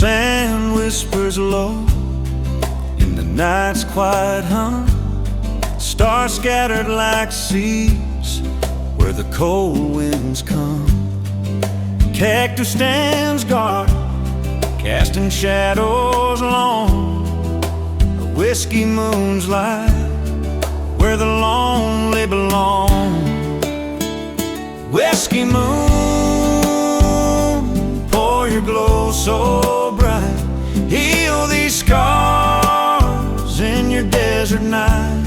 sand whispers low in the night's quiet hum. Stars scattered like seas where the cold winds come. Cactus stands guard, casting shadows long. The whiskey moon's light where the lonely belong. Whiskey moon, pour your glow so bright. Heal these scars in your desert night.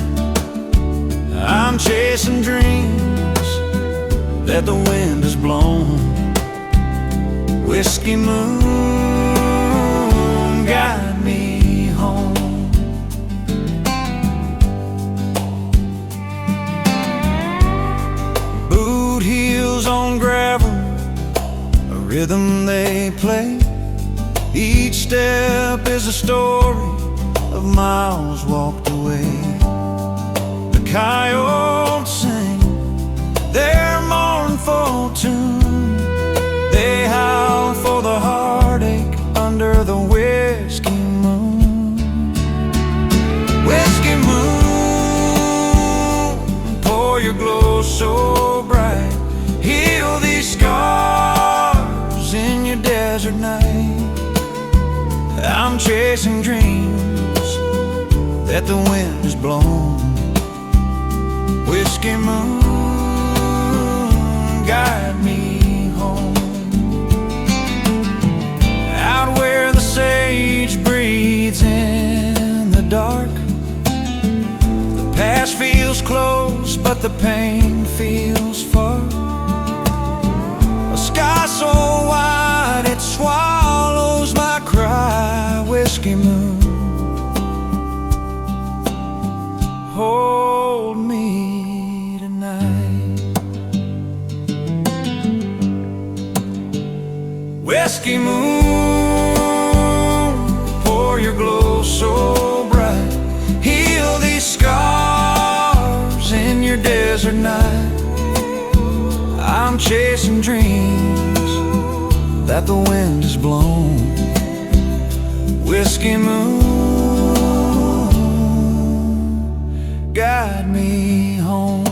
I'm chasing dreams that the wind has blown. Whiskey moon, guide me home. Boot heels on gravel, a rhythm they play. Each step is a story of miles walked away. The coyotes sing their mournful tune. They howl for the heartache under the whiskey moon. Whiskey moon, pour your glow so bright. Heal these scars in your desert night. I'm chasing dreams that the wind has blown. Whiskey moon, guide me home. Out where the sage breathes in the dark, the past feels close, but the pain feels far. A sky so wide it swallows my cry. Whiskey moon, hold me tonight. Whiskey moon, pour your glow so bright. Heal these scars in your desert night. I'm chasing dreams that the wind has blown. Whiskey moon, guide me home.